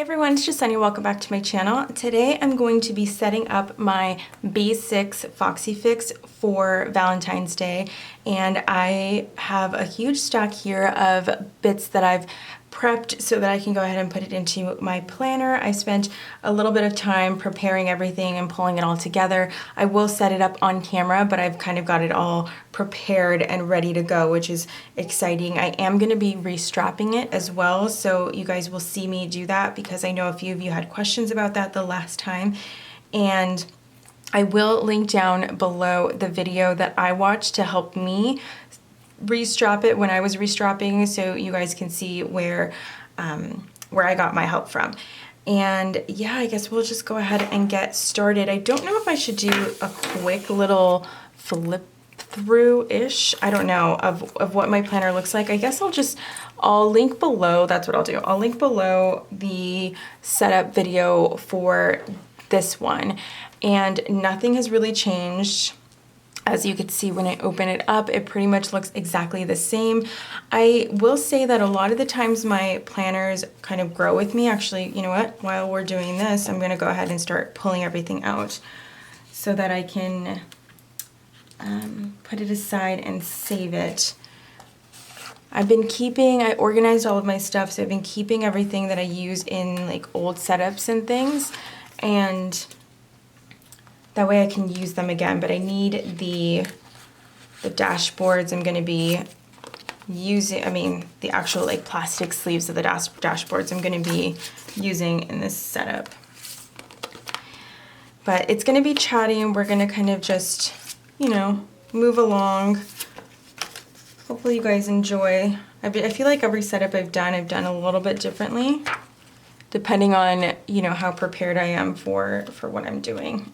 Hey everyone, it's Jesenia. Welcome back to my channel. Today I'm going to be setting up my basics Foxy Fix for Valentine's Day, and I have a huge stack here of bits that I've prepped so that I can go ahead and put it into my planner. I spent a little bit of time preparing everything and pulling it all together. I will set it up on camera, but I've kind of got it all prepared and ready to go, which is exciting. I am going to be restrapping it as well, so you guys will see me do that because I know a few of you had questions about that the last time. And I will link down below the video that I watched to help me restrap it when I was restrapping, so you guys can see where I got my help from. And yeah, I guess we'll just go ahead and get started. I don't know if I should do a quick little flip through-ish, I don't know, of what my planner looks like. I guess I'll link below, that's what I'll do. I'll link below the setup video for this one. And nothing has really changed. As you can see when I open it up, it pretty much looks exactly the same. I will say that a lot of the times my planners kind of grow with me. Actually, you know what? While we're doing this, I'm going to go ahead and start pulling everything out so that I can put it aside and save it. I organized all of my stuff, so I've been keeping everything that I use in like old setups and things, and that way I can use them again. But I need the dashboards. I'm going to be using, the actual like plastic sleeves of the dashboards I'm going to be using in this setup. But it's going to be chatty, and we're going to kind of just, move along. Hopefully you guys enjoy. I feel like every setup I've done a little bit differently, depending on, how prepared I am for what I'm doing.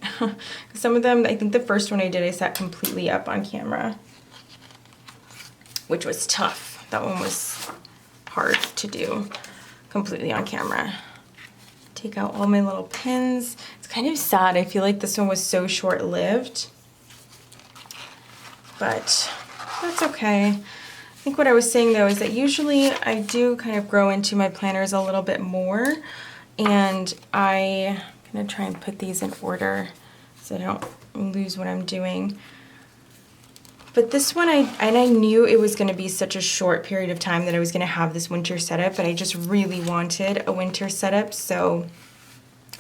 Some of them, I think the first one I did, I set completely up on camera, which was tough. That one was hard to do completely on camera. Take out all my little pins. It's kind of sad. I feel like this one was so short-lived, but that's okay. I think what I was saying though is that usually I do kind of grow into my planners a little bit more, and I'm gonna try and put these in order so I don't lose what I'm doing. But this one, I knew it was gonna be such a short period of time that I was gonna have this winter setup, but I just really wanted a winter setup, so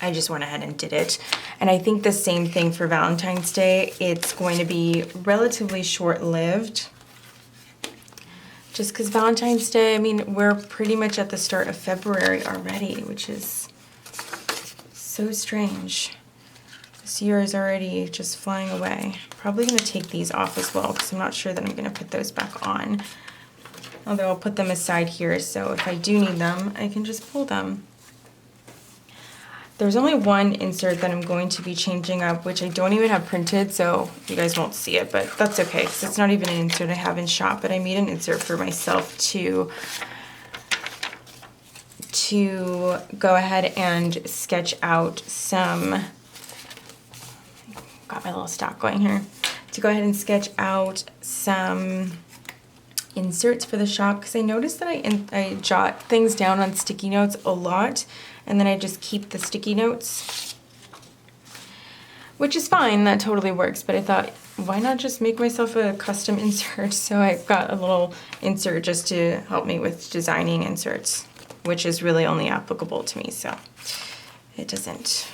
I just went ahead and did it. And I think the same thing for Valentine's Day. It's going to be relatively short-lived. Just because Valentine's Day, we're pretty much at the start of February already, which is so strange. This year is already just flying away. Probably going to take these off as well because I'm not sure that I'm going to put those back on. Although I'll put them aside here, so if I do need them, I can just pull them. There's only one insert that I'm going to be changing up, which I don't even have printed, so you guys won't see it, but that's okay, because it's not even an insert I have in shop, but I made an insert for myself to go ahead and sketch out some, got my little stack going here, to go ahead and sketch out some inserts for the shop, because I noticed that I jot things down on sticky notes a lot, and then I just keep the sticky notes, which is fine, that totally works, but I thought, why not just make myself a custom insert? So I got a little insert just to help me with designing inserts, which is really only applicable to me, so it doesn't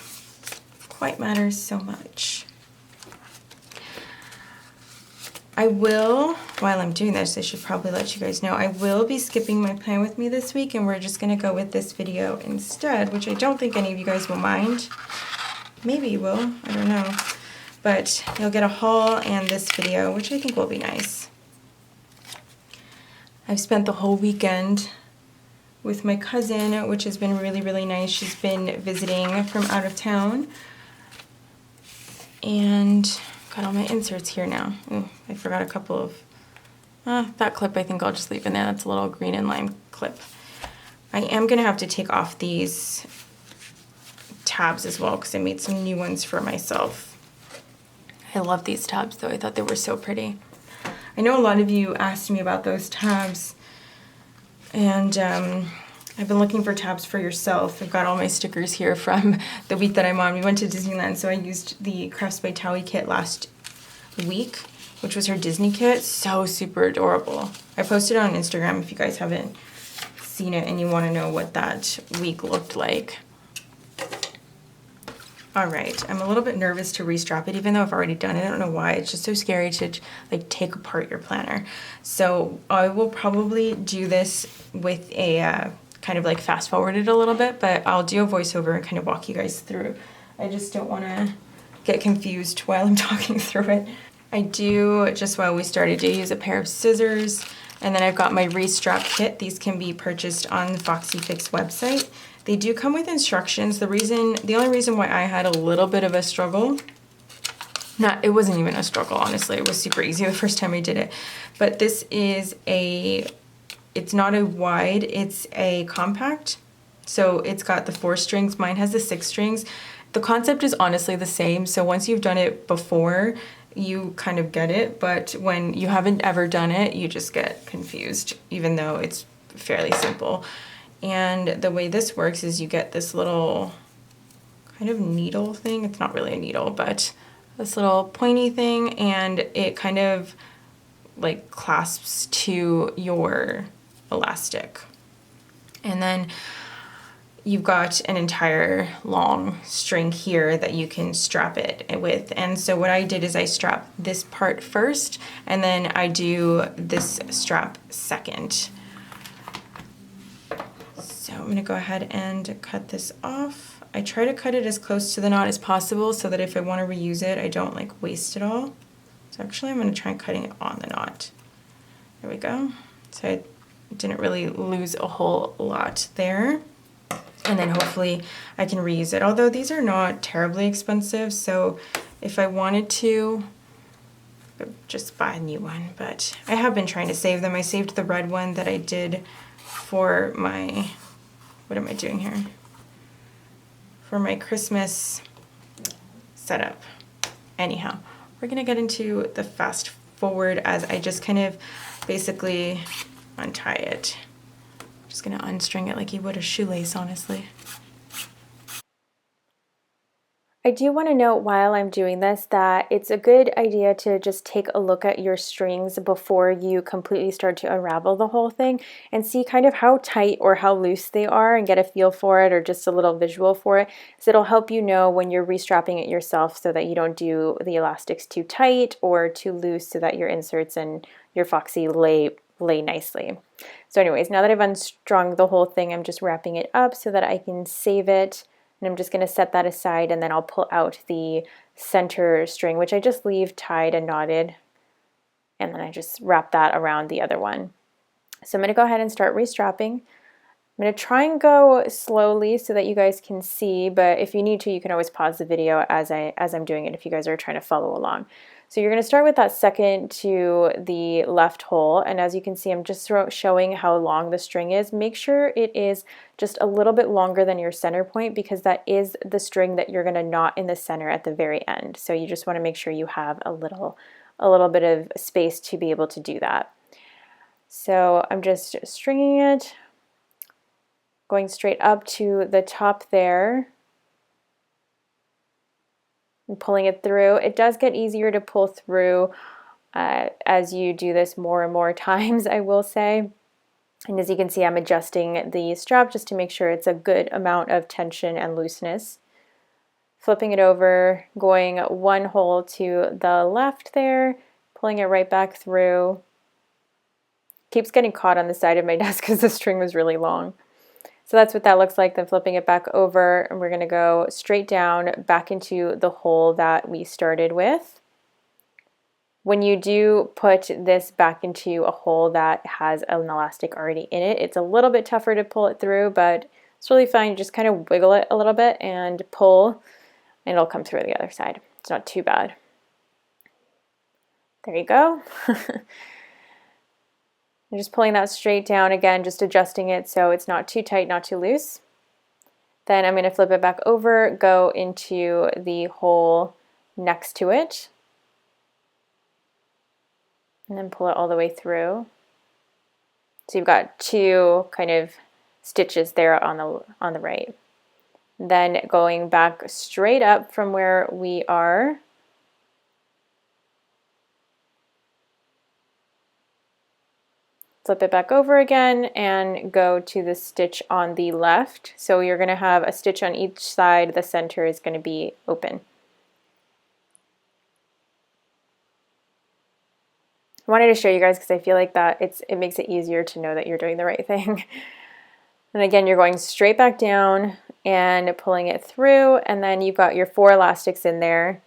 quite matter so much. I will, while I'm doing this, I should probably let you guys know, I will be skipping my plan with me this week, and we're just going to go with this video instead, which I don't think any of you guys will mind. Maybe you will, I don't know. But you'll get a haul and this video, which I think will be nice. I've spent the whole weekend with my cousin, which has been really, really nice. She's been visiting from out of town. And got all my inserts here now. Ooh, I forgot a couple of, that clip I think I'll just leave in there. That's a little green and lime clip. I am gonna have to take off these tabs as well because I made some new ones for myself. I love these tabs though. I thought they were so pretty. I know a lot of you asked me about those tabs, and I've been looking for tabs for yourself. I've got all my stickers here from the week that I'm on. We went to Disneyland, so I used the Crafts by Towie kit last week, which was her Disney kit. So super adorable. I posted it on Instagram if you guys haven't seen it and you want to know what that week looked like. All right, I'm a little bit nervous to restrap it, even though I've already done it. I don't know why. It's just so scary to like take apart your planner. So I will probably do this with a kind of like fast forward it a little bit, but I'll do a voiceover and kind of walk you guys through. I just don't want to get confused while I'm talking through it. I do, just while we started, to use a pair of scissors, and then I've got my Restrap kit. These can be purchased on the Foxy Fix website. They do come with instructions. The only reason why I had a little bit of a struggle, it wasn't even a struggle, honestly. It was super easy the first time I did it. But this is it's not a wide, it's a compact. So it's got the 4 strings. Mine has the 6 strings. The concept is honestly the same. So once you've done it before, you kind of get it. But when you haven't ever done it, you just get confused, even though it's fairly simple. And the way this works is you get this little kind of needle thing. It's not really a needle, but this little pointy thing, and it kind of like clasps to your elastic. And then you've got an entire long string here that you can strap it with. And so what I did is I strap this part first, and then I do this strap second. So I'm gonna go ahead and cut this off. I try to cut it as close to the knot as possible so that if I want to reuse it, I don't like waste it all. So actually I'm gonna try cutting it on the knot. There we go. So I didn't really lose a whole lot there. And then hopefully I can reuse it. Although these are not terribly expensive, so if I wanted to, just buy a new one. But I have been trying to save them. I saved the red one that I did for my, what am I doing here? For my Christmas setup. Anyhow, we're gonna get into the fast forward as I just kind of basically untie it. Just gonna unstring it like you would a shoelace, honestly. I do want to note while I'm doing this that it's a good idea to just take a look at your strings before you completely start to unravel the whole thing and see kind of how tight or how loose they are and get a feel for it, or just a little visual for it. So it'll help you know when you're restrapping it yourself so that you don't do the elastics too tight or too loose, so that your inserts and your Foxy lay nicely. So anyways, now that I've unstrung the whole thing, I'm just wrapping it up so that I can save it. And I'm just going to set that aside, and then I'll pull out the center string, which I just leave tied and knotted, and then I just wrap that around the other one. So I'm going to go ahead and start restrapping. I'm going to try and go slowly so that you guys can see, but if you need to, you can always pause the video as I'm doing it if you guys are trying to follow along. So you're going to start with that second to the left hole, and as you can see, I'm just showing how long the string is. Make sure it is just a little bit longer than your center point, because that is the string that you're going to knot in the center at the very end. So you just want to make sure you have a little bit of space to be able to do that. So I'm just stringing it, going straight up to the top there, and pulling it through. It does get easier to pull through as you do this more and more times, I will say. And as you can see, I'm adjusting the strap just to make sure it's a good amount of tension and looseness. Flipping it over, going one hole to the left there, pulling it right back through. Keeps getting caught on the side of my desk because the string was really long. So that's what that looks like. Then flipping it back over, and we're going to go straight down back into the hole that we started with. When you do put this back into a hole that has an elastic already in it, it's a little bit tougher to pull it through, but it's really fine. You just kind of wiggle it a little bit and pull, and it'll come through the other side. It's not too bad. There you go. I'm just pulling that straight down again, just adjusting it so it's not too tight, not too loose. Then I'm going to flip it back over, go into the hole next to it, and then pull it all the way through. So you've got two kind of stitches there on the right. Then going back straight up from where we are, flip it back over again and go to the stitch on the left. So you're going to have a stitch on each side. The center is going to be open. I wanted to show you guys because I feel like that it makes it easier to know that you're doing the right thing. And again, you're going straight back down and pulling it through, and then you've got your 4 elastics in there.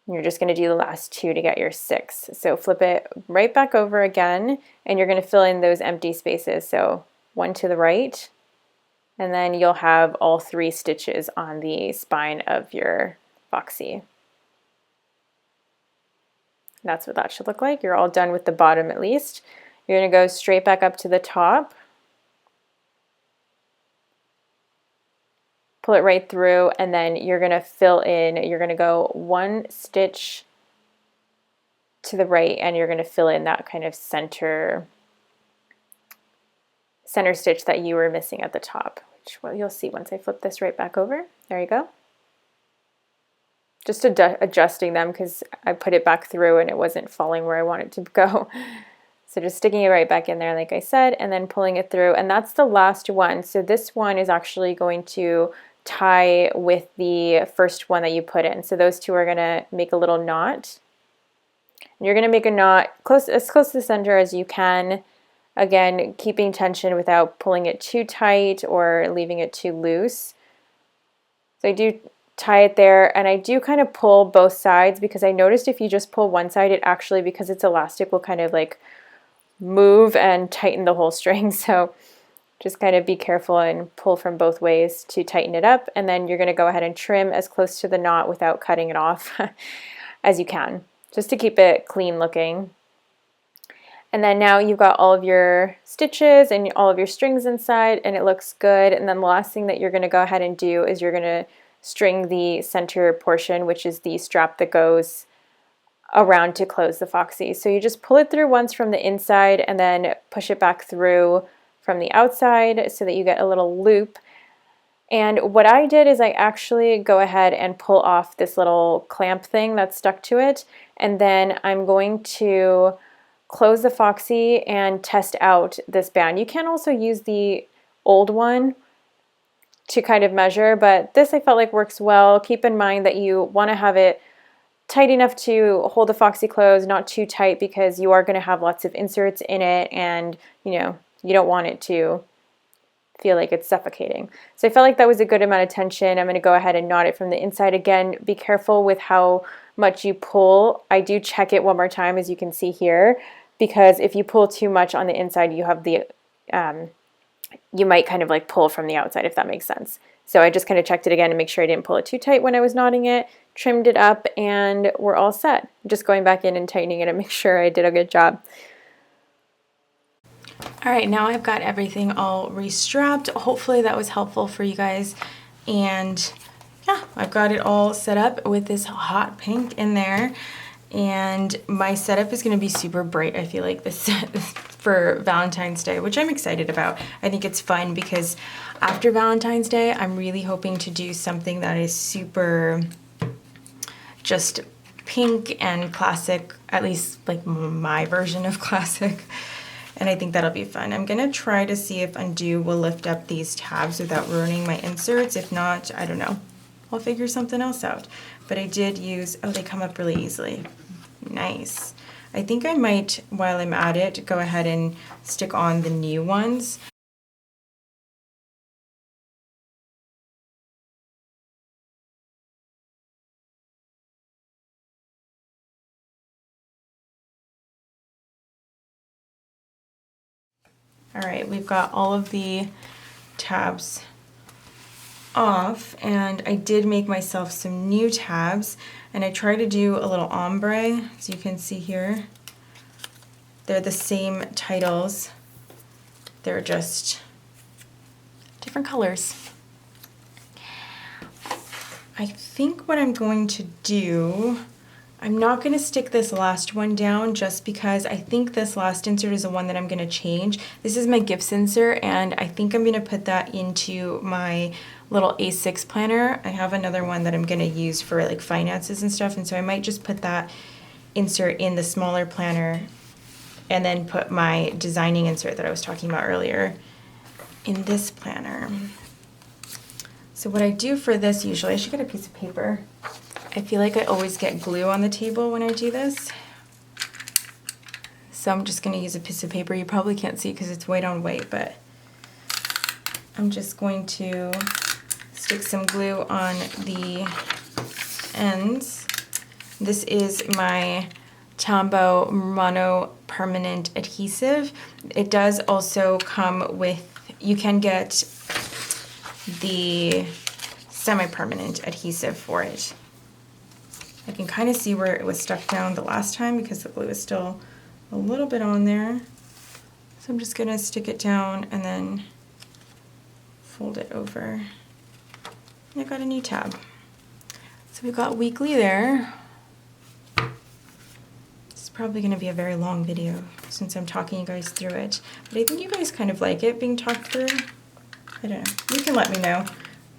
You're just going to do the last 2 to get your 6. So flip it right back over again, and you're going to fill in those empty spaces. So 1 to the right, and then you'll have all 3 stitches on the spine of your Foxy. That's what that should look like. You're all done with the bottom at least. You're going to go straight back up to the top. Pull it right through, and then you're going to fill in, you're going to go 1 stitch to the right, and you're going to fill in that kind of center stitch that you were missing at the top, which well, you'll see once I flip this right back over. There you go. Just adjusting them because I put it back through and it wasn't falling where I want it to go. So just sticking it right back in there like I said, and then pulling it through, and that's the last one. So this one is actually going to tie with the first one that you put in. So those 2 are going to make a little knot. And you're going to make a knot as close to the center as you can. Again, keeping tension without pulling it too tight or leaving it too loose. So I do tie it there, and I do kind of pull both sides because I noticed if you just pull one side, it actually, because it's elastic, will kind of like move and tighten the whole string. So just kind of be careful and pull from both ways to tighten it up, and then you're going to go ahead and trim as close to the knot without cutting it off as you can, just to keep it clean looking. And then now you've got all of your stitches and all of your strings inside, and it looks good. And then the last thing that you're going to go ahead and do is you're going to string the center portion, which is the strap that goes around to close the Foxy. So you just pull it through once from the inside and then push it back through from the outside so that you get a little loop. And what I did is I actually go ahead and pull off this little clamp thing that's stuck to it, and then I'm going to close the Foxy and test out this band. You can also use the old one to kind of measure, but this I felt like works well. Keep in mind that you want to have it tight enough to hold the Foxy closed, not too tight, because you are going to have lots of inserts in it, and you know, you don't want it to feel like it's suffocating. So I felt like that was a good amount of tension. I'm going to go ahead and knot it from the inside. Again, be careful with how much you pull. I do check it one more time, as you can see here, because if you pull too much on the inside, you have the you might kind of like pull from the outside, if that makes sense. So I just kind of checked it again to make sure I didn't pull it too tight when I was knotting it, trimmed it up, and we're all set. Just going back in and tightening it and make sure I did a good job. All right, now I've got everything all restrapped. Hopefully that was helpful for you guys. And yeah, I've got it all set up with this hot pink in there. And my setup is going to be super bright, I feel like, this for Valentine's Day, which I'm excited about. I think it's fun because after Valentine's Day, I'm really hoping to do something that is super just pink and classic, at least like my version of classic. And I think that'll be fun. I'm going to try to see if UnDu will lift up these tabs without ruining my inserts. If not, I don't know. I'll figure something else out. But I did use, oh, they come up really easily. Nice. I think I might, while I'm at it, go ahead and stick on the new ones. All right, we've got all of the tabs off, and I did make myself some new tabs, and I tried to do a little ombre, as you can see here. They're the same titles, they're just different colors. I think what I'm going to do I'm not going to stick this last one down just because I think this last insert is the one that I'm going to change. This is my gifts insert, and I think I'm going to put that into my little A6 planner. I have another one that I'm going to use for like finances and stuff, and so I might just put that insert in the smaller planner and then put my designing insert that I was talking about earlier in this planner. So what I do for this usually, I should get a piece of paper. I feel like I always get glue on the table when I do this. So I'm just going to use a piece of paper. You probably can't see because it's white on white, but I'm just going to stick some glue on the ends. This is my Tombow Mono Permanent Adhesive. It does also come with, you can get the semi-permanent adhesive for it. I can kind of see where it was stuck down the last time because the glue is still a little bit on there. So I'm just gonna stick it down and then fold it over. And I got a new tab. So we've got weekly there. This is probably gonna be a very long video since I'm talking you guys through it. But I think you guys kind of like it being talked through. I don't know. You can let me know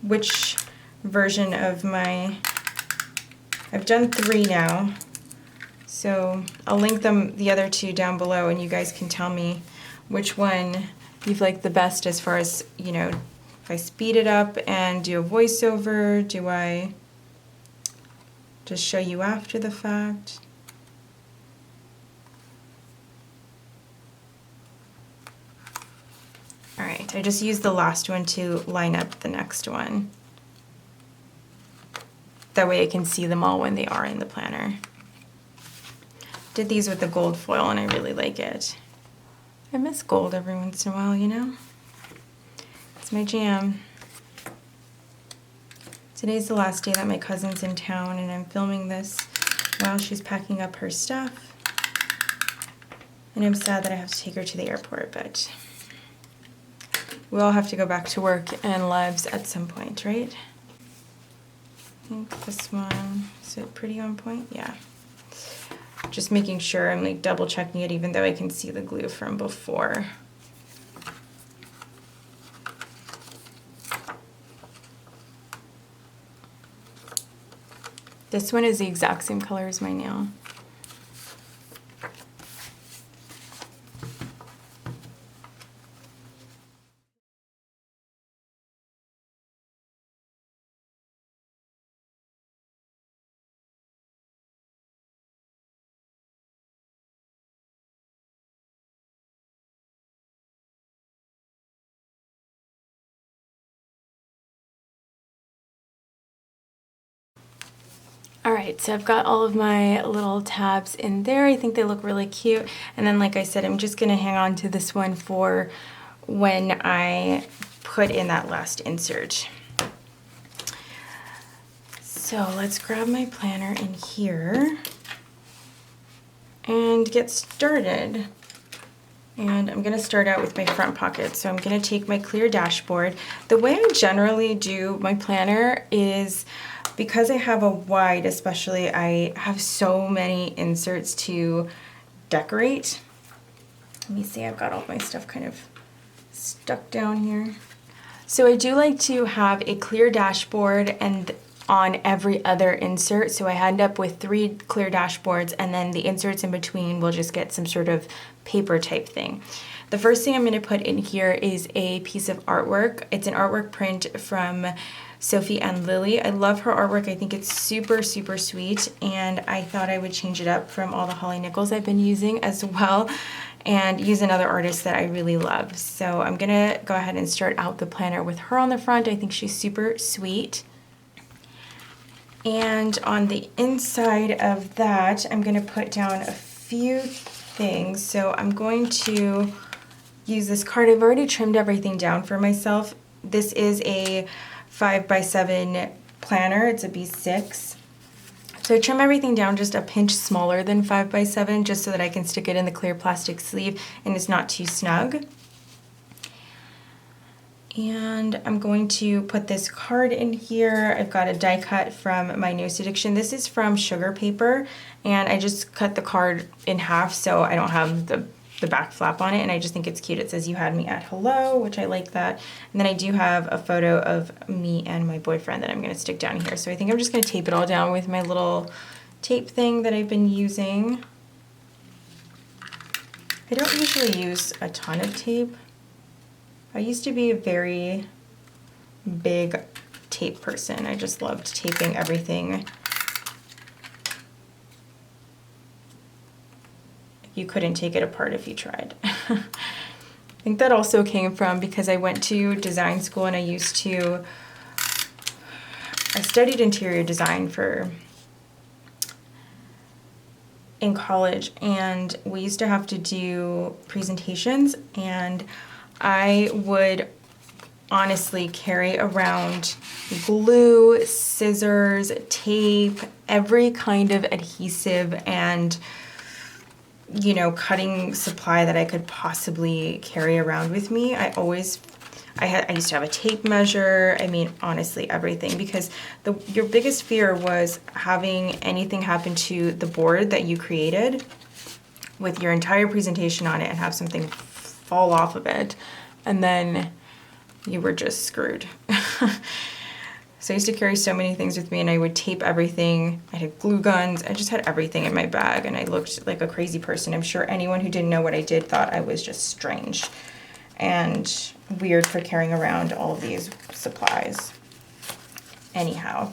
which version of my, I've done 3 now, so I'll link them, the other 2 down below, and you guys can tell me which one you've liked the best as far as, you know, if I speed it up and do a voiceover, do I just show you after the fact? All right, I just used the last one to line up the next one. That way I can see them all when they are in the planner. Did these with the gold foil and I really like it. I miss gold every once in a while, you know? It's my jam. Today's the last day that my cousin's in town and I'm filming this while she's packing up her stuff. And I'm sad that I have to take her to the airport, but we all have to go back to work and lives at some point, right? I think this one, is it pretty on point? Yeah. Just making sure I'm like double checking it even though I can see the glue from before. This one is the exact same color as my nail. Alright, so I've got all of my little tabs in there. I think they look really cute. And then like I said, I'm just going to hang on to this one for when I put in that last insert. So let's grab my planner in here and get started. And I'm going to start out with my front pocket. So I'm going to take my clear dashboard. The way I generally do my planner is, because I have a wide especially, I have so many inserts to decorate. Let me see, I've got all my stuff kind of stuck down here. So I do like to have a clear dashboard and on every other insert. So I end up with 3 clear dashboards and then the inserts in between will just get some sort of paper type thing. The first thing I'm going to put in here is a piece of artwork. It's an artwork print from Sophie Lili. I love her artwork. I think it's super, super sweet, and I thought I would change it up from all the Holly Nichols I've been using as well and use another artist that I really love. So I'm gonna go ahead and start out the planner with her on the front. I think she's super sweet. And on the inside of that, I'm gonna put down a few things. So I'm going to use this card. I've already trimmed everything down for myself. This is a 5x7 planner. It's a B6. So I trim everything down just a pinch smaller than 5x7 just so that I can stick it in the clear plastic sleeve and it's not too snug. And I'm going to put this card in here. I've got a die cut from my newest addiction. This is from sugar paper, and I just cut the card in half so I don't have the back flap on it, and I just think it's cute. It says, "You had me at hello," which I like that. And then I do have a photo of me and my boyfriend that I'm gonna stick down here. So I think I'm just gonna tape it all down with my little tape thing that I've been using. I don't usually use a ton of tape. I used to be a very big tape person. I just loved taping everything. You couldn't take it apart if you tried. I think that also came from because I went to design school and I studied interior design in college, and we used to have to do presentations, and I would honestly carry around glue, scissors, tape, every kind of adhesive and cutting supply that I could possibly carry around with me. I used to have a tape measure. I mean, honestly, everything, because your biggest fear was having anything happen to the board that you created with your entire presentation on it and have something fall off of it, and then you were just screwed. So I used to carry so many things with me, and I would tape everything. I had glue guns. I just had everything in my bag, and I looked like a crazy person. I'm sure anyone who didn't know what I did thought I was just strange and weird for carrying around all of these supplies. Anyhow,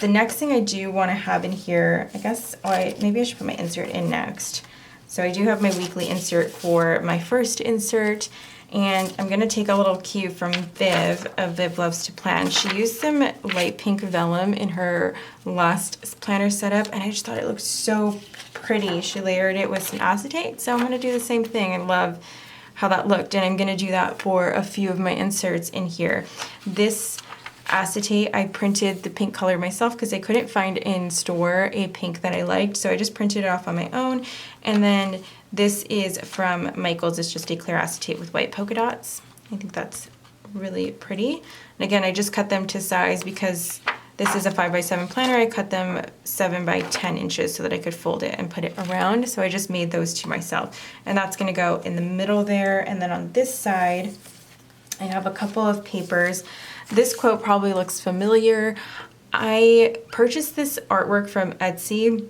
the next thing I do want to have in here, I guess, maybe I should put my insert in next. So I do have my weekly insert for my first insert, and I'm going to take a little cue from Viv of Viv Loves to Plan. She used some light pink vellum in her last planner setup, and I just thought it looked so pretty. She layered it with some acetate, so I'm going to do the same thing. I love how that looked, and I'm going to do that for a few of my inserts in here. This acetate, I printed the pink color myself because I couldn't find in store a pink that I liked, so I just printed it off on my own. And then this is from Michaels. It's just a clear acetate with white polka dots. I think that's really pretty. And again, I just cut them to size because this is a 5x7 planner. I cut them 7 by 10 inches so that I could fold it and put it around. So I just made those two myself. And that's gonna go in the middle there. And then on this side, I have a couple of papers. This quote probably looks familiar. I purchased this artwork from Etsy,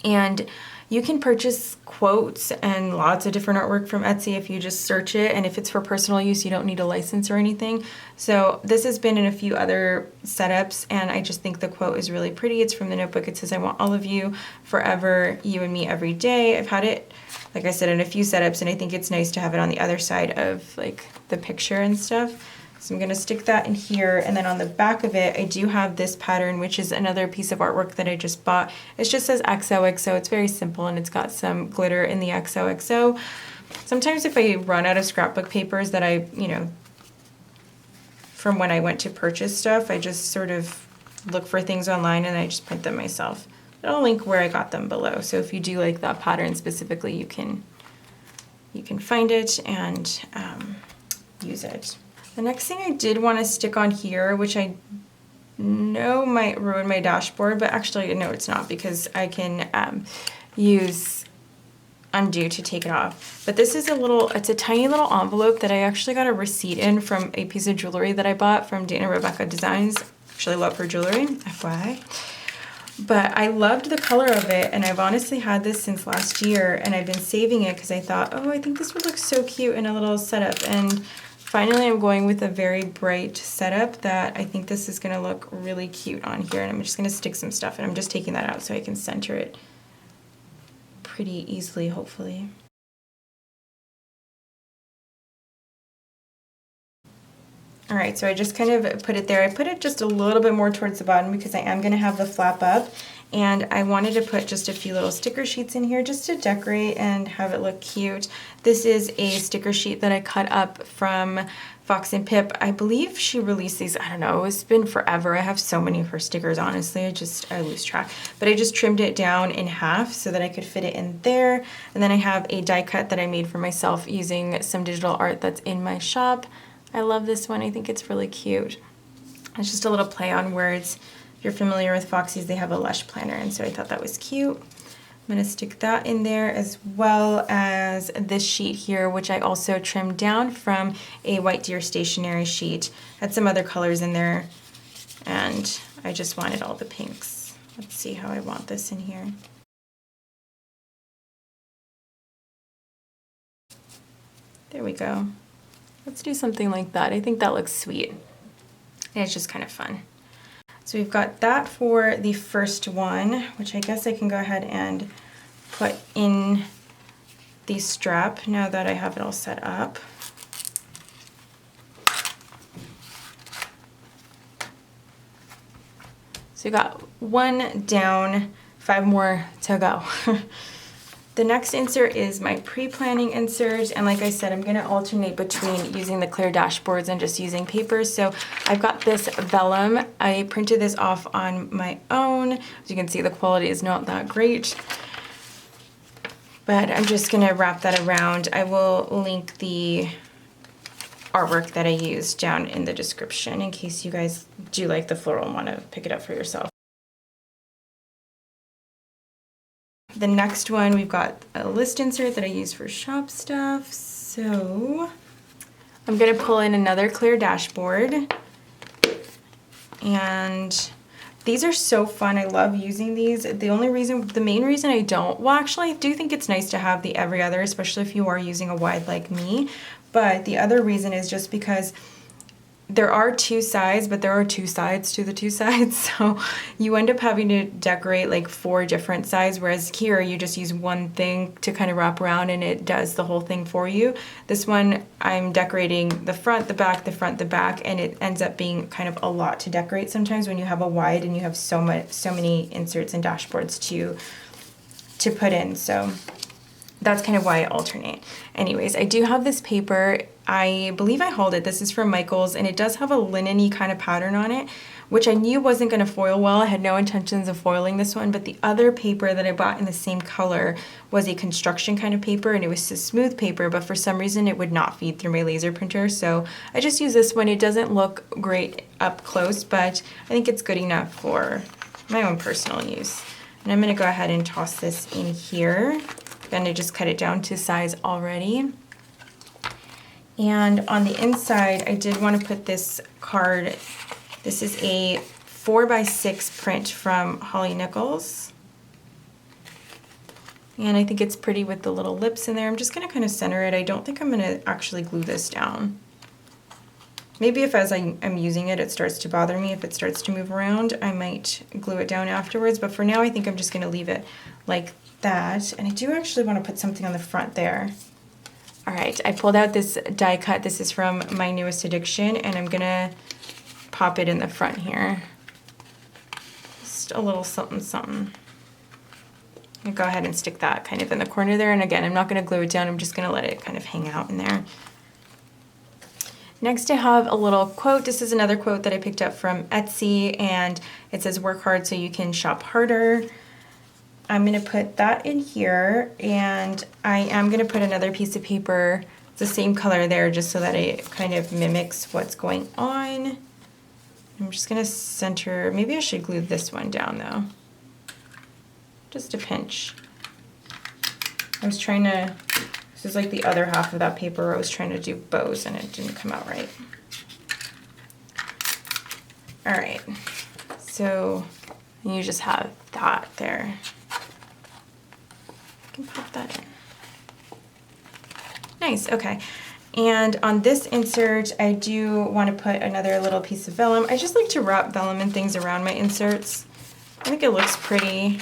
and you can purchase quotes and lots of different artwork from Etsy if you just search it, and if it's for personal use, you don't need a license or anything. So this has been in a few other setups, and I just think the quote is really pretty. It's from the notebook. It says, "I want all of you forever, you and me every day." I've had it, like I said, in a few setups, and I think it's nice to have it on the other side of like the picture and stuff. So I'm gonna stick that in here, and then on the back of it, I do have this pattern, which is another piece of artwork that I just bought. It just says XOXO. It's very simple, and it's got some glitter in the XOXO. Sometimes if I run out of scrapbook papers that I, from when I went to purchase stuff, I just sort of look for things online and I just print them myself. I'll link where I got them below. So if you do like that pattern specifically, you can find it and use it. The next thing I did want to stick on here, which I know might ruin my dashboard, but actually no, it's not, because I can use UnDu to take it off. But this is it's a tiny little envelope that I actually got a receipt in from a piece of jewelry that I bought from Dana Rebecca Designs. Actually love her jewelry, FYI. But I loved the color of it, and I've honestly had this since last year, and I've been saving it because I thought, oh, I think this would look so cute in a little setup. And finally, I'm going with a very bright setup that I think this is going to look really cute on here. And I'm just going to stick some stuff, and I'm just taking that out so I can center it pretty easily, hopefully. All right, so I just kind of put it there. I put it just a little bit more towards the bottom because I am going to have the flap up. And I wanted to put just a few little sticker sheets in here just to decorate and have it look cute. This is a sticker sheet that I cut up from Fox and Pip. I believe she released these, I don't know, it's been forever. I have so many of her stickers, honestly, I lose track. But I just trimmed it down in half so that I could fit it in there. And then I have a die cut that I made for myself using some digital art that's in my shop. I love this one. I think it's really cute. It's just a little play on words. If you're familiar with Foxy's, they have a Lush planner, and so I thought that was cute. I'm going to stick that in there, as well as this sheet here, which I also trimmed down from a White Deer stationery sheet. Had some other colors in there, and I just wanted all the pinks. Let's see how I want this in here. There we go. Let's do something like that. I think that looks sweet. And it's just kind of fun. So we've got that for the first one, which I guess I can go ahead and put in the strap now that I have it all set up. So we got one down, 5 more to go. The next insert is my pre-planning insert, and like I said, I'm going to alternate between using the clear dashboards and just using paper. So I've got this vellum. I printed this off on my own. As you can see, the quality is not that great, but I'm just going to wrap that around. I will link the artwork that I used down in the description in case you guys do like the floral and want to pick it up for yourself. The next one, we've got a list insert that I use for shop stuff. So I'm going to pull in another clear dashboard. And these are so fun. I love using these. The main reason I don't, well, actually, I do think it's nice to have the every other, especially if you are using a wide like me. But the other reason is just because there are 2 sides, but there are 2 sides to the 2 sides. So you end up having to decorate like 4 different sides, whereas here you just use one thing to kind of wrap around and it does the whole thing for you. This one, I'm decorating the front, the back, the front, the back, and it ends up being kind of a lot to decorate sometimes when you have a wide and you have so many inserts and dashboards to put in. So that's kind of why I alternate. Anyways, I do have this paper. I believe I hauled it. This is from Michael's, and it does have a linen-y kind of pattern on it, which I knew wasn't going to foil well. I had no intentions of foiling this one, but the other paper that I bought in the same color was a construction kind of paper, and it was a smooth paper, but for some reason it would not feed through my laser printer, so I just use this one. It doesn't look great up close, but I think it's good enough for my own personal use. And I'm going to go ahead and toss this in here. Then I just cut it down to size already. And on the inside, I did want to put this card. This is a 4x6 print from Holly Nichols. And I think it's pretty with the little lips in there. I'm just going to kind of center it. I don't think I'm going to actually glue this down. Maybe if as I'm using it, it starts to bother me. If it starts to move around, I might glue it down afterwards. But for now, I think I'm just going to leave it like that. And I do actually want to put something on the front there. All right, I pulled out this die cut. This is from My Newest Addiction, and I'm gonna pop it in the front here. Just a little something, something. I'm gonna go ahead and stick that kind of in the corner there. And again, I'm not gonna glue it down. I'm just gonna let it kind of hang out in there. Next, I have a little quote. This is another quote that I picked up from Etsy, and it says, "Work hard so you can shop harder." I'm going to put that in here, and I am going to put another piece of paper, the same color there, just so that it kind of mimics what's going on. I'm just going to center, maybe I should glue this one down though. Just a pinch. I was trying to, this is like the other half of that paper where I was trying to do bows and it didn't come out right. All right, so you just have that there. Can pop that in. Nice, okay. And on this insert, I do want to put another little piece of vellum. I just like to wrap vellum and things around my inserts. I think it looks pretty.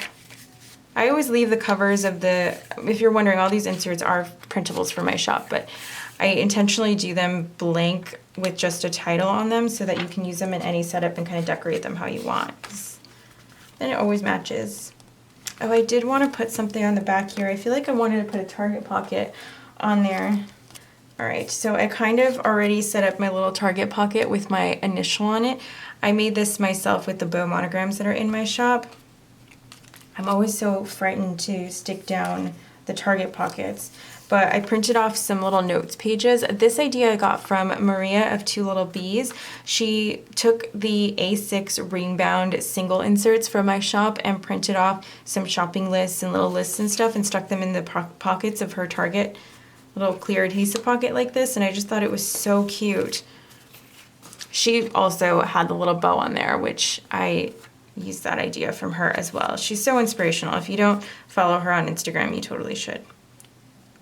I always leave the covers of the, if you're wondering, all these inserts are printables for my shop, but I intentionally do them blank with just a title on them so that you can use them in any setup and kind of decorate them how you want. Then it always matches. Oh, I did want to put something on the back here. I feel like I wanted to put a Target pocket on there. All right, so I kind of already set up my little Target pocket with my initial on it. I made this myself with the bow monograms that are in my shop. I'm always so frightened to stick down the Target pockets, but I printed off some little notes pages. This idea I got from Maria of Two Little Bees. She took the A6 ring bound single inserts from my shop and printed off some shopping lists and little lists and stuff and stuck them in the pockets of her Target little clear adhesive pocket like this, and I just thought it was so cute. She also had the little bow on there, which I used that idea from her as well. She's so inspirational. If you don't follow her on Instagram, you totally should.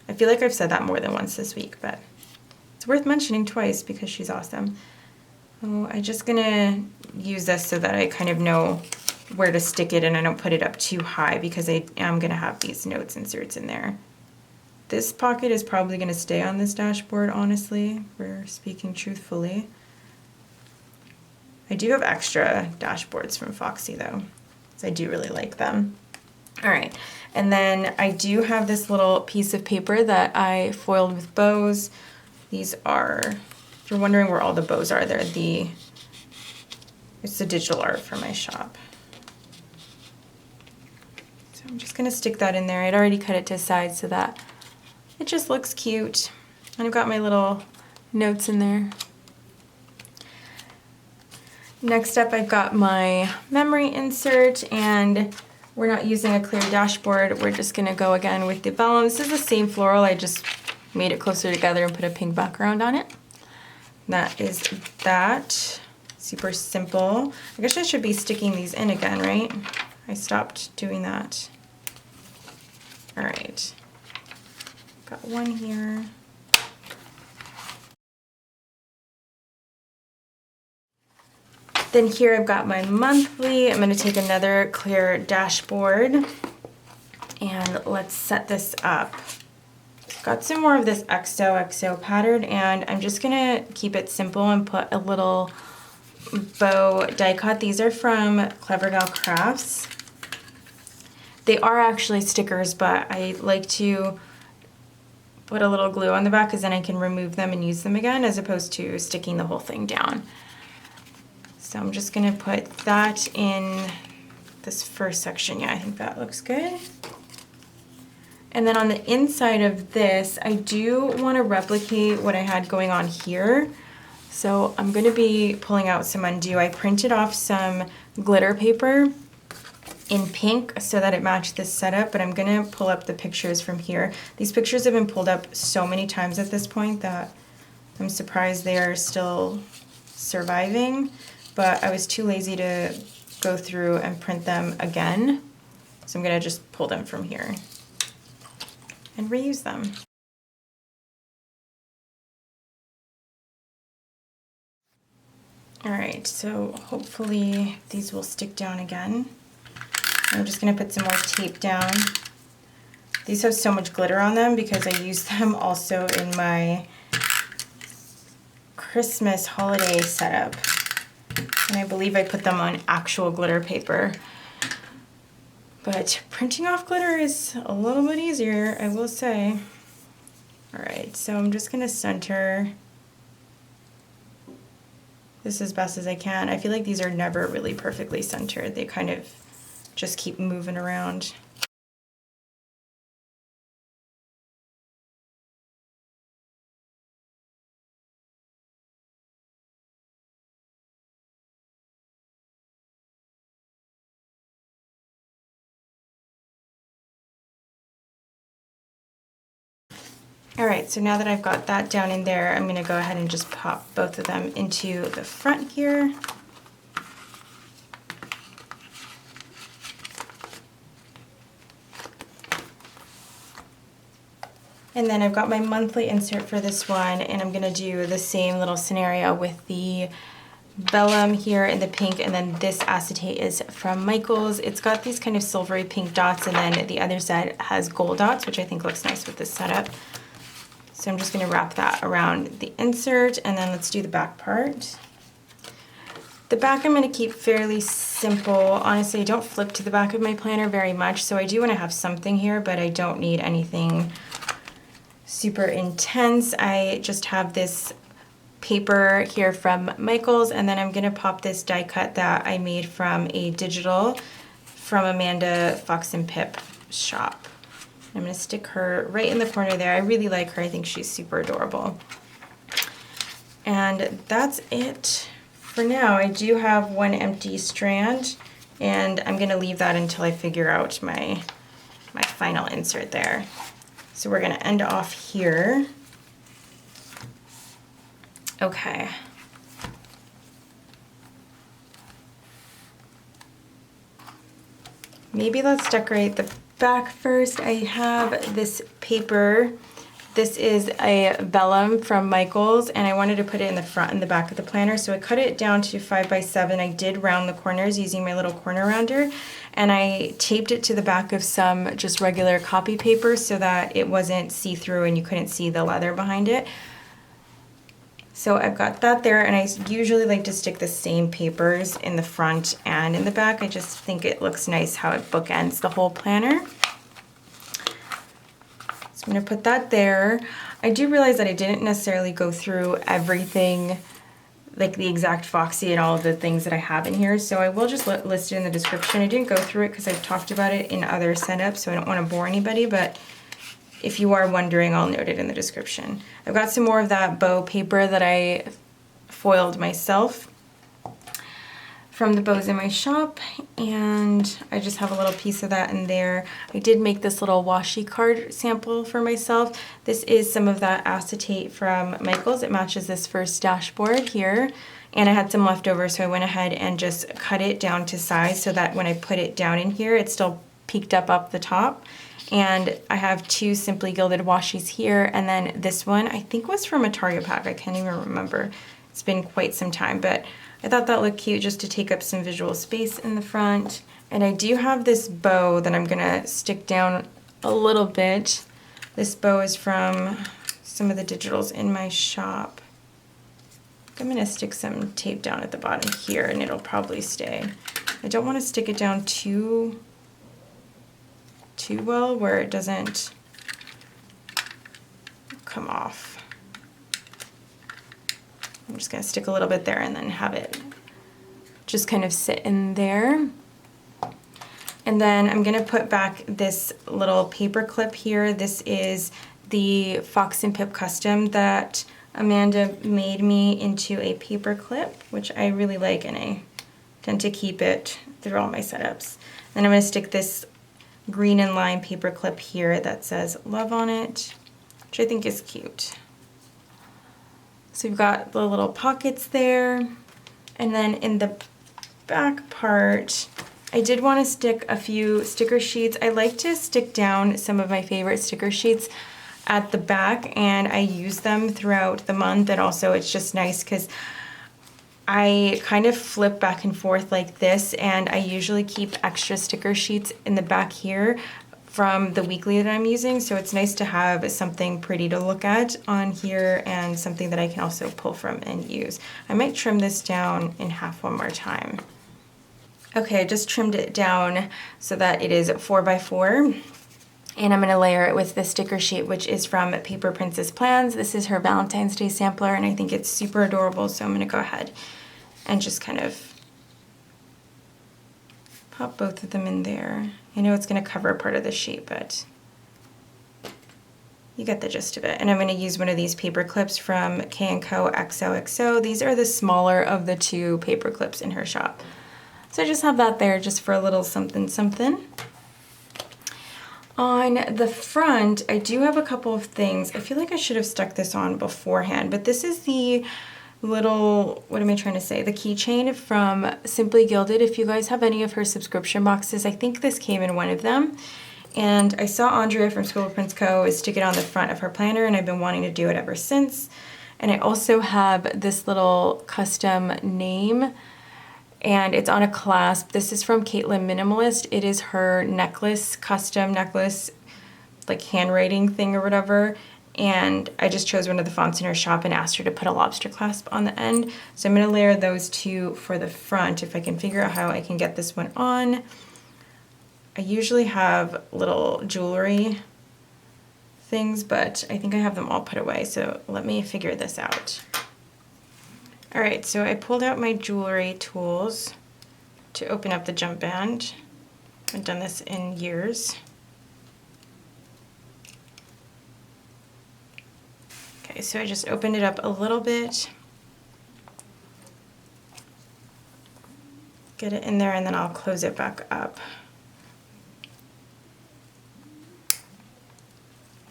I feel like I've said that more than once this week, but it's worth mentioning twice because she's awesome. Oh, I'm just gonna use this so that I kind of know where to stick it and I don't put it up too high because I am gonna have these notes inserts in there. This pocket is probably gonna stay on this dashboard, honestly, if we're speaking truthfully. I do have extra dashboards from Foxy though, so I do really like them. All right, and then I do have this little piece of paper that I foiled with bows. These are, if you're wondering where all the bows are, it's the digital art for my shop. So I'm just gonna stick that in there. I'd already cut it to size so that it just looks cute. And I've got my little notes in there. Next up, I've got my memory insert, and we're not using a clear dashboard. We're just gonna go again with the vellum. This is the same floral. I just made it closer together and put a pink background on it. That is that. Super simple. I guess I should be sticking these in again, right? I stopped doing that. All right. Got one here. Then here I've got my monthly. I'm going to take another clear dashboard and let's set this up. Got some more of this XOXO pattern, and I'm just going to keep it simple and put a little bow die cut. These are from Clever Gal Crafts. They are actually stickers, but I like to put a little glue on the back because then I can remove them and use them again as opposed to sticking the whole thing down. So I'm just gonna put that in this first section. Yeah, I think that looks good. And then on the inside of this, I do wanna replicate what I had going on here. So I'm gonna be pulling out some UnDu. I printed off some glitter paper in pink so that it matched this setup, but I'm gonna pull up the pictures from here. These pictures have been pulled up so many times at this point that I'm surprised they are still surviving, but I was too lazy to go through and print them again. So I'm gonna just pull them from here and reuse them. All right, so hopefully these will stick down again. I'm just gonna put some more tape down. These have so much glitter on them because I use them also in my Christmas holiday setup. And I believe I put them on actual glitter paper. But printing off glitter is a little bit easier, I will say. All right, so I'm just gonna center this as best as I can. I feel like these are never really perfectly centered. They kind of just keep moving around. All right, so now that I've got that down in there, I'm gonna go ahead and just pop both of them into the front here. And then I've got my monthly insert for this one, and I'm gonna do the same little scenario with the vellum here in the pink, and then this acetate is from Michaels. It's got these kind of silvery pink dots, and then the other side has gold dots, which I think looks nice with this setup. So I'm just gonna wrap that around the insert, and then let's do the back part. The back I'm gonna keep fairly simple. Honestly, I don't flip to the back of my planner very much, so I do wanna have something here, but I don't need anything super intense. I just have this paper here from Michaels, and then I'm gonna pop this die cut that I made from a digital from Amanda Fox and Pip shop. I'm going to stick her right in the corner there. I really like her. I think she's super adorable. And that's it for now. I do have one empty strand, and I'm going to leave that until I figure out my final insert there. So we're going to end off here. Okay. Maybe let's decorate the back first. I have this paper. This is a vellum from Michaels, and I wanted to put it in the front and the back of the planner, so I cut it down to 5x7. I did round the corners using my little corner rounder, and I taped it to the back of some just regular copy paper so that it wasn't see-through and you couldn't see the leather behind it. So I've got that there, and I usually like to stick the same papers in the front and in the back. I just think it looks nice how it bookends the whole planner. So I'm going to put that there. I do realize that I didn't necessarily go through everything, like the exact Foxy and all of the things that I have in here, so I will just list it in the description. I didn't go through it because I've talked about it in other setups, so I don't want to bore anybody, but if you are wondering, I'll note it in the description. I've got some more of that bow paper that I foiled myself from the bows in my shop, and I just have a little piece of that in there. I did make this little washi card sample for myself. This is some of that acetate from Michaels. It matches this first dashboard here, and I had some left over, so I went ahead and just cut it down to size so that when I put it down in here, it's still peaked up the top. And I have two Simply Gilded Washis here, and then this one I think was from a Target pack. I can't even remember. It's been quite some time, but I thought that looked cute just to take up some visual space in the front. And I do have this bow that I'm gonna stick down a little bit. This bow is from some of the digitals in my shop. I'm gonna stick some tape down at the bottom here, and it'll probably stay. I don't want to stick it down too well where it doesn't come off. I'm just going to stick a little bit there and then have it just kind of sit in there. And then I'm going to put back this little paper clip here. This is the Fox and Pip custom that Amanda made me into a paper clip, which I really like, and I tend to keep it through all my setups. Then I'm going to stick this green and lime paper clip here that says love on it, which I think is cute. So you've got the little pockets there, and then in the back part I did want to stick a few sticker sheets. I like to stick down some of my favorite sticker sheets at the back, and I use them throughout the month, and also it's just nice because I kind of flip back and forth like this, and I usually keep extra sticker sheets in the back here from the weekly that I'm using, so it's nice to have something pretty to look at on here and something that I can also pull from and use. I might trim this down in half one more time. Okay, I just trimmed it down so that it is 4x4. And I'm going to layer it with the sticker sheet, which is from Paper Princess Plans. This is her Valentine's Day sampler, and I think it's super adorable, so I'm going to go ahead and just kind of pop both of them in there. I know it's going to cover a part of the sheet, but you get the gist of it. And I'm going to use one of these paper clips from Co Xoxo. These are the smaller of the two paper clips in her shop. So I just have that there just for a little something something. On the front, I do have a couple of things. I feel like I should have stuck this on beforehand, but this is the little, what am I trying to say? The keychain from Simply Gilded. If you guys have any of her subscription boxes, I think this came in one of them. And I saw Andrea from School of Prince Co. stick it on the front of her planner, and I've been wanting to do it ever since. And I also have this little custom name, and it's on a clasp. This is from Caitlin Minimalist. It is her necklace, custom necklace, like handwriting thing or whatever. And I just chose one of the fonts in her shop and asked her to put a lobster clasp on the end. So I'm gonna layer those two for the front if I can figure out how I can get this one on. I usually have little jewelry things, but I think I have them all put away. So let me figure this out. All right, so I pulled out my jewelry tools to open up the jump band. I haven't done this in years. Okay, so I just opened it up a little bit. Get it in there and then I'll close it back up.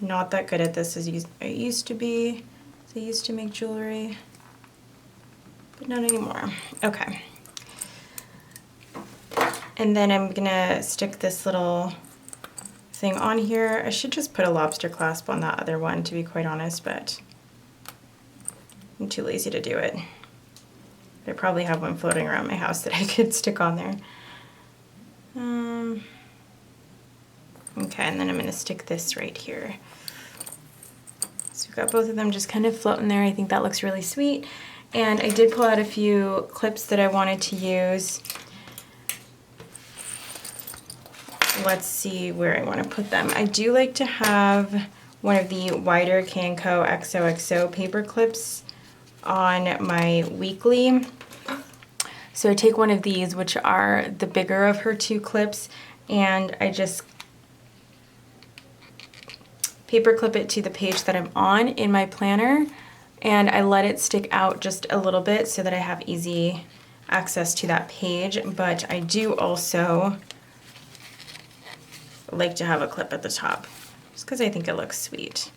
Not that good at this as I used to be. I used to make jewelry, but not anymore. Okay. And then I'm gonna stick this little thing on here. I should just put a lobster clasp on that other one, to be quite honest, but I'm too lazy to do it. I probably have one floating around my house that I could stick on there. Okay, and then I'm gonna stick this right here. So we've got both of them just kind of floating there. I think that looks really sweet. And I did pull out a few clips that I wanted to use. Let's see where I want to put them. I do like to have one of the wider Co Xoxo paper clips on my weekly. So I take one of these, which are the bigger of her two clips, and I just paper clip it to the page that I'm on in my planner, and I let it stick out just a little bit so that I have easy access to that page. But I do also like to have a clip at the top, just because I think it looks sweet.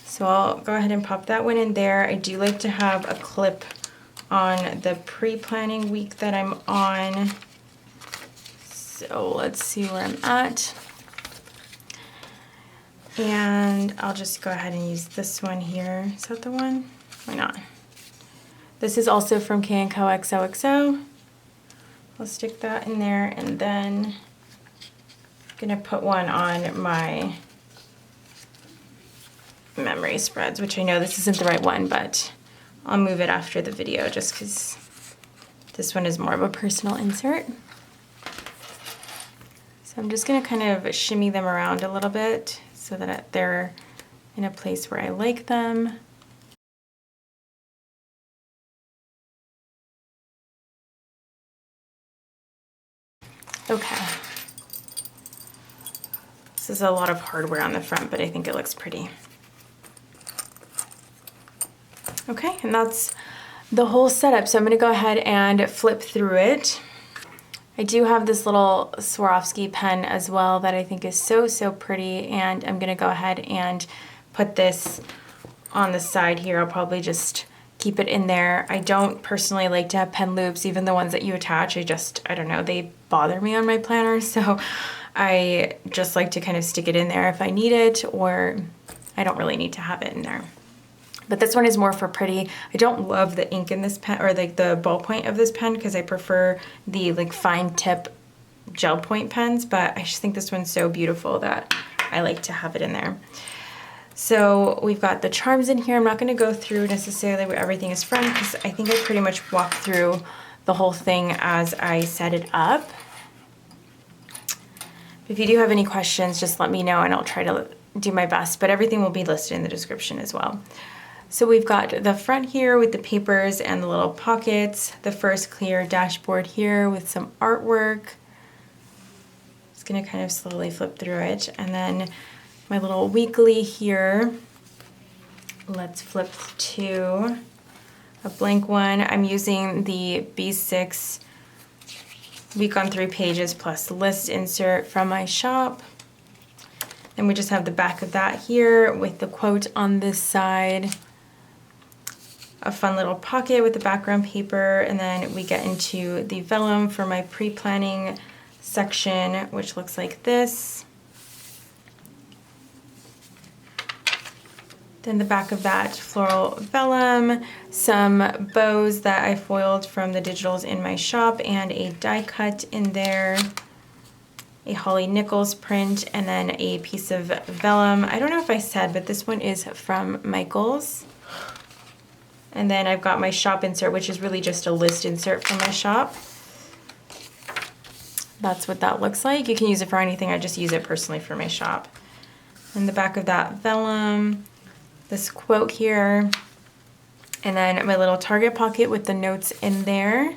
So I'll go ahead and pop that one in there. I do like to have a clip on the pre-planning week that I'm on. So let's see where I'm at. And I'll just go ahead and use this one here. Is that the one? Why not? This is also from Co Xoxo. I'll stick that in there, and then gonna put one on my memory spreads, which I know this isn't the right one, but I'll move it after the video just because this one is more of a personal insert. So I'm just gonna kind of shimmy them around a little bit so that they're in a place where I like them. Okay. This is a lot of hardware on the front, but I think it looks pretty. Okay, and that's the whole setup. So I'm gonna go ahead and flip through it. I do have this little Swarovski pen as well that I think is so, so pretty, and I'm gonna go ahead and put this on the side here. I'll probably just keep it in there. I don't personally like to have pen loops, even the ones that you attach. I don't know, they bother me on my planner, so I just like to kind of stick it in there if I need it, or I don't really need to have it in there. But this one is more for pretty. I don't love the ink in this pen, or like the ballpoint of this pen, because I prefer the like fine tip gel point pens, but I just think this one's so beautiful that I like to have it in there. So we've got the charms in here. I'm not gonna go through necessarily where everything is from, because I think I pretty much walked through the whole thing as I set it up. If you do have any questions, just let me know and I'll try to do my best, but everything will be listed in the description as well. So we've got the front here with the papers and the little pockets, the first clear dashboard here with some artwork. Just gonna kind of slowly flip through it. And then my little weekly here. Let's flip to a blank one. I'm using the B6 week on 3 pages plus list insert from my shop. And we just have the back of that here with the quote on this side. A fun little pocket with the background paper, and then we get into the vellum for my pre-planning section, which looks like this. Then the back of that floral vellum, some bows that I foiled from the digitals in my shop, and a die cut in there, a Holly Nichols print, and then a piece of vellum. I don't know if I said, but this one is from Michaels. And then I've got my shop insert, which is really just a list insert from my shop. That's what that looks like. You can use it for anything. I just use it personally for my shop. In the back of that vellum, this quote here, and then my little Target pocket with the notes in there.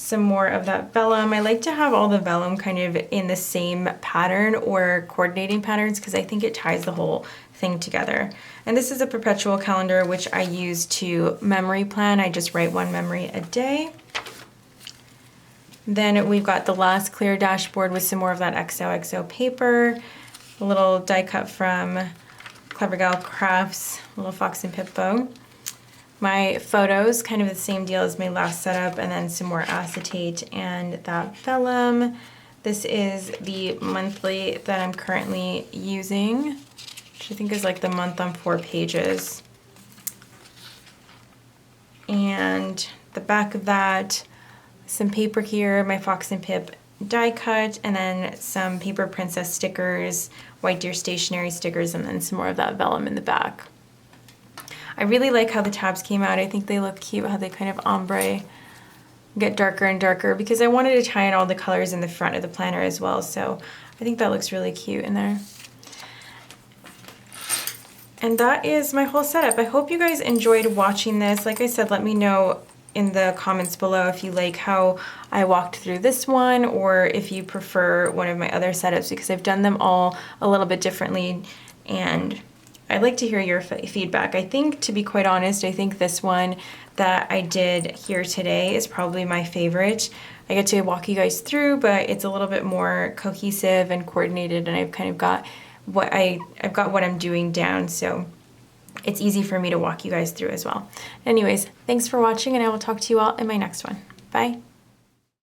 some more of that vellum. I like to have all the vellum kind of in the same pattern or coordinating patterns because I think it ties the whole thing together. And this is a perpetual calendar which I use to memory plan. I just write one memory a day. Then we've got the last clear dashboard with some more of that XOXO paper, a little die cut from Clever Gal Crafts, a little fox and pip bow. My photos, kind of the same deal as my last setup, and then some more acetate and that vellum. This is the monthly that I'm currently using, which I think is like the month on 4 pages. And the back of that, some paper here, my fox and pip die cut, and then some Paper Princess stickers, White Deer stationery stickers, and then some more of that vellum in the back. I really like how the tabs came out. I think they look cute, how they kind of ombre, get darker and darker, because I wanted to tie in all the colors in the front of the planner as well, so I think that looks really cute in there. And that is my whole setup. I hope you guys enjoyed watching this. Like I said, let me know in the comments below if you like how I walked through this one, or if you prefer one of my other setups, because I've done them all a little bit differently, and I'd like to hear your feedback. I think, to be quite honest, I think this one that I did here today is probably my favorite. I get to walk you guys through, but it's a little bit more cohesive and coordinated, and I've kind of got what I'm doing down, so it's easy for me to walk you guys through as well. Anyways, thanks for watching, and I will talk to you all in my next one. Bye.